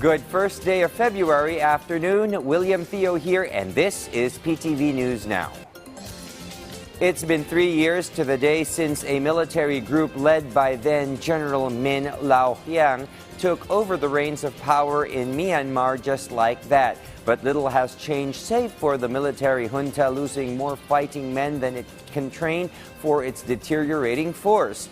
Good first day of February afternoon. William Theo here, and this is PTV News Now. It's been 3 years to the day since a military group led by then General Min Laohyang took over the reins of power in Myanmar just like that. But little has changed save for the military junta losing more fighting men than it can train for its deteriorating force.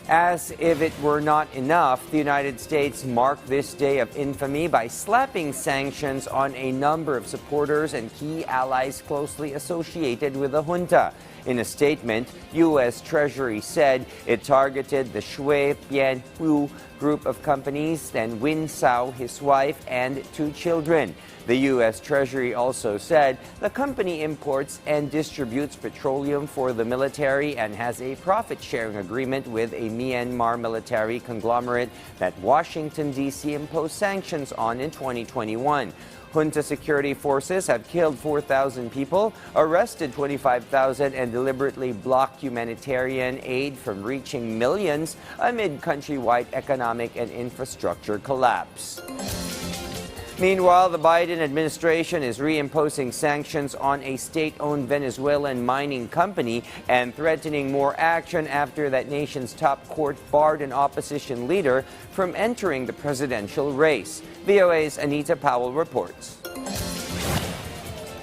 As if it were not enough, the United States marked this day of infamy by slapping sanctions on a number of supporters and key allies closely associated with the junta. In a statement, U.S. Treasury said it targeted the Shui Bianhu group of companies and Win Sao, his wife, and 2 children. The U.S. Treasury also said the company imports and distributes petroleum for the military and has a profit-sharing agreement with a Myanmar military conglomerate that Washington, D.C. imposed sanctions on in 2021. Junta security forces have killed 4,000 people, arrested 25,000, and deliberately blocked humanitarian aid from reaching millions amid countrywide economic and infrastructure collapse. Meanwhile, the Biden administration is reimposing sanctions on a state-owned Venezuelan mining company and threatening more action after that nation's top court barred an opposition leader from entering the presidential race. VOA's Anita Powell reports.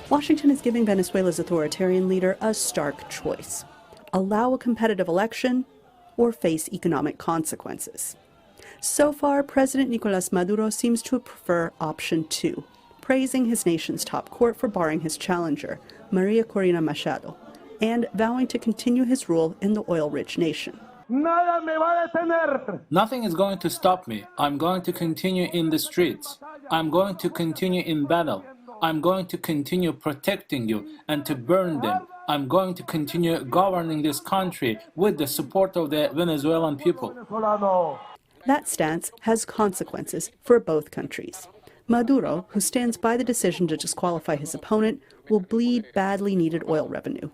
Washington is giving Venezuela's authoritarian leader a stark choice: allow a competitive election or face economic consequences. So far, President Nicolas Maduro seems to prefer option 2, praising his nation's top court for barring his challenger, Maria Corina Machado, and vowing to continue his rule in the oil-rich nation. Nothing is going to stop me. I'm going to continue in the streets. I'm going to continue in battle. I'm going to continue protecting you and to burn them. I'm going to continue governing this country with the support of the Venezuelan people. That stance has consequences for both countries. Maduro, who stands by the decision to disqualify his opponent, will bleed badly needed oil revenue.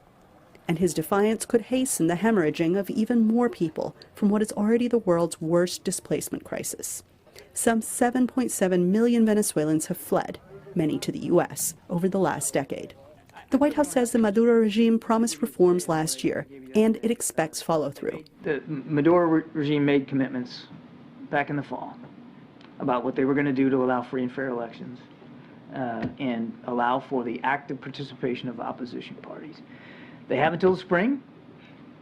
And his defiance could hasten the hemorrhaging of even more people from what is already the world's worst displacement crisis. Some 7.7 million Venezuelans have fled, many to the U.S., over the last decade. The White House says the Maduro regime promised reforms last year, and it expects follow-through. The Maduro regime made commitments back in the fall about what they were going to do to allow free and fair elections and allow for the active participation of opposition parties. They have until the spring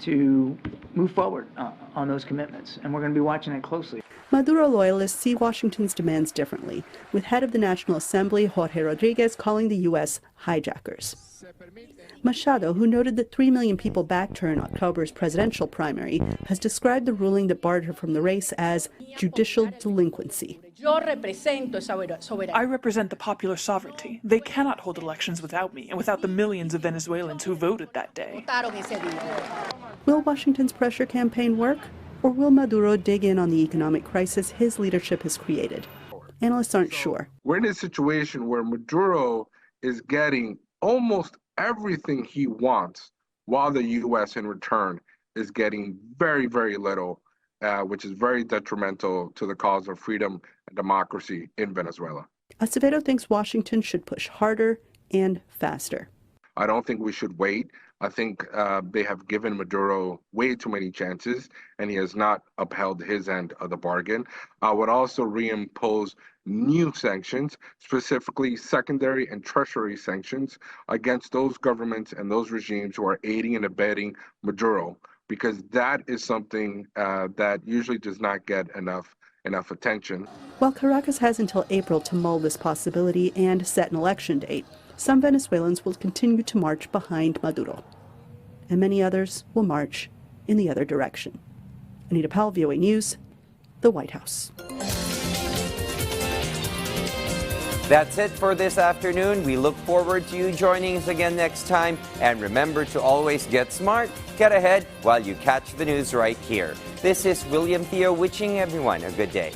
to move forward on those commitments, and we're going to be watching it closely. Maduro loyalists see Washington's demands differently, with head of the National Assembly, Jorge Rodriguez, calling the U.S. hijackers. Machado, who noted that 3 million people backed her in October's presidential primary, has described the ruling that barred her from the race as judicial delinquency. I represent the popular sovereignty. They cannot hold elections without me and without the millions of Venezuelans who voted that day. Will Washington's pressure campaign work? Or will Maduro dig in on the economic crisis his leadership has created? Analysts aren't sure. We're in a situation where Maduro is getting almost everything he wants, while the U.S. in return is getting very, very little, which is very detrimental to the cause of freedom and democracy in Venezuela. Acevedo thinks Washington should push harder and faster. I don't think we should wait. I think they have given Maduro way too many chances, and he has not upheld his end of the bargain. I would also reimpose new sanctions, specifically secondary and tertiary sanctions, against those governments and those regimes who are aiding and abetting Maduro, because that is something that usually does not get enough attention. While Caracas has until April to mull this possibility and set an election date, some Venezuelans will continue to march behind Maduro, and many others will march in the other direction. Anita Powell, VOA News, the White House. That's it for this afternoon. We look forward to you joining us again next time. And remember to always get smart, get ahead while you catch the news right here. This is William Theo wishing everyone a good day.